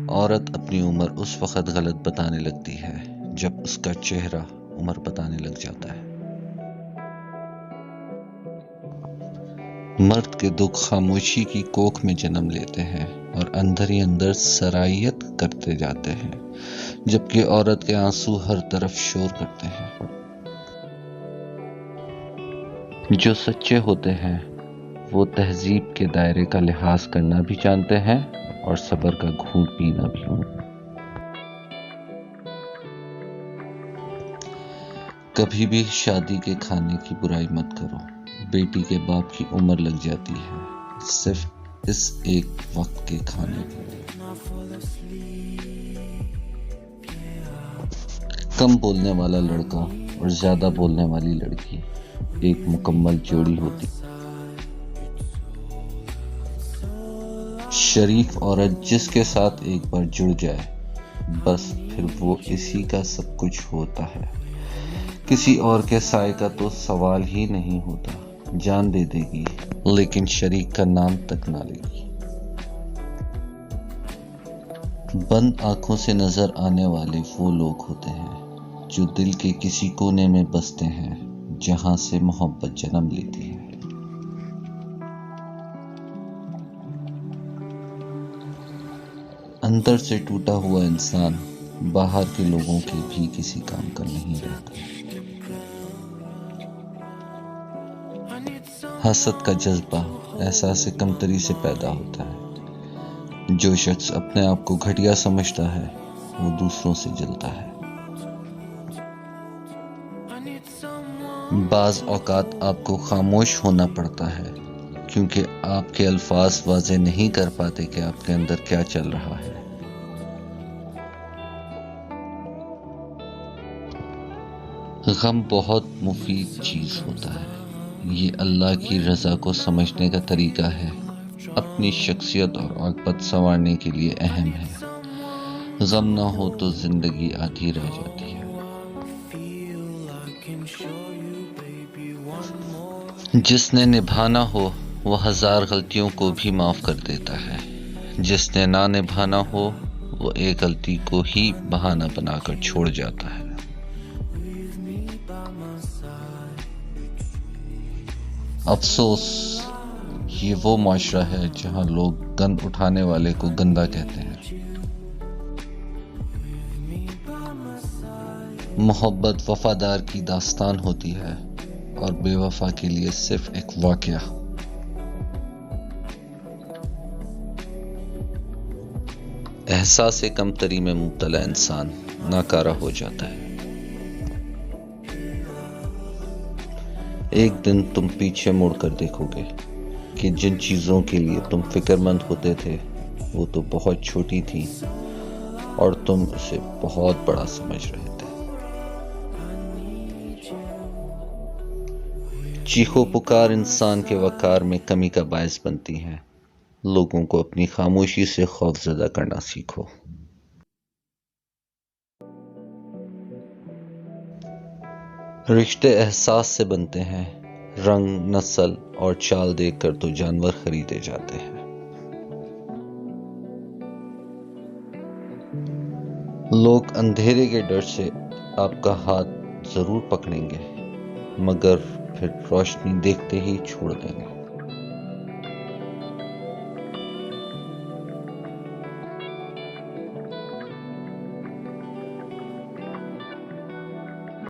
عورت اپنی عمر اس وقت غلط بتانے لگتی ہے جب اس کا چہرہ عمر بتانے لگ جاتا ہے۔ مرد کے دکھ خاموشی کی کوکھ میں جنم لیتے ہیں اور اندر ہی اندر سرایت کرتے جاتے ہیں، جبکہ عورت کے آنسو ہر طرف شور کرتے ہیں۔ جو سچے ہوتے ہیں وہ تہذیب کے دائرے کا لحاظ کرنا بھی جانتے ہیں اور صبر کا گھونٹ پینا بھی۔ کبھی بھی شادی کے کھانے کی برائی مت کرو۔ بیٹی کے باپ کی عمر لگ جاتی ہے صرف اس ایک وقت کے کھانے کے لیے۔ کم بولنے والا لڑکا اور زیادہ بولنے والی لڑکی ایک مکمل جوڑی ہوتی۔ شریف عورت جس کے ساتھ ایک بار جڑ جائے بس پھر وہ اسی کا سب کچھ ہوتا ہے، کسی اور کے سائے کا تو سوال ہی نہیں ہوتا۔ جان دے دے گی لیکن شریک کا نام تک نہ لے گی۔ بند آنکھوں سے نظر آنے والے وہ لوگ ہوتے ہیں جو دل کے کسی کونے میں بستے ہیں جہاں سے محبت جنم لیتی ہے۔ اندر سے ٹوٹا ہوا انسان باہر کے لوگوں کے بھی کسی کام کا نہیں رہتا۔ حسد کا جذبہ احساس کمتری سے پیدا ہوتا ہے۔ جو شخص اپنے آپ کو گھٹیا سمجھتا ہے وہ دوسروں سے جلتا ہے۔ بعض اوقات آپ کو خاموش ہونا پڑتا ہے کیونکہ آپ کے الفاظ واضح نہیں کر پاتے کہ آپ کے اندر کیا چل رہا ہے۔ غم بہت مفید چیز ہوتا ہے۔ یہ اللہ کی رضا کو سمجھنے کا طریقہ ہے، اپنی شخصیت اور عاقبت سنوارنے کے لیے اہم ہے۔ غم نہ ہو تو زندگی آدھی رہ جاتی ہے۔ جس نے نبھانا ہو وہ ہزار غلطیوں کو بھی معاف کر دیتا ہے، جس نے نہ نبھانا ہو وہ ایک غلطی کو ہی بہانہ بنا کر چھوڑ جاتا ہے۔ افسوس، یہ وہ معاشرہ ہے جہاں لوگ گند اٹھانے والے کو گندا کہتے ہیں۔ محبت وفادار کی داستان ہوتی ہے اور بے وفا کے لیے صرف ایک واقعہ۔ احساس کمتری میں مبتلا انسان ناکارہ ہو جاتا ہے۔ ایک دن تم پیچھے مڑ کر دیکھو گے کہ جن چیزوں کے لیے تم فکر مند ہوتے تھے وہ تو بہت چھوٹی تھیں اور تم اسے بہت بڑا سمجھ رہے تھے۔ چیخو پکار انسان کے وقار میں کمی کا باعث بنتی ہے۔ لوگوں کو اپنی خاموشی سے خوف زدہ کرنا سیکھو۔ رشتے احساس سے بنتے ہیں، رنگ، نسل اور چال دیکھ کر تو جانور خریدے جاتے ہیں۔ لوگ اندھیرے کے ڈر سے آپ کا ہاتھ ضرور پکڑیں گے مگر پھر روشنی دیکھتے ہی چھوڑ دیں گے۔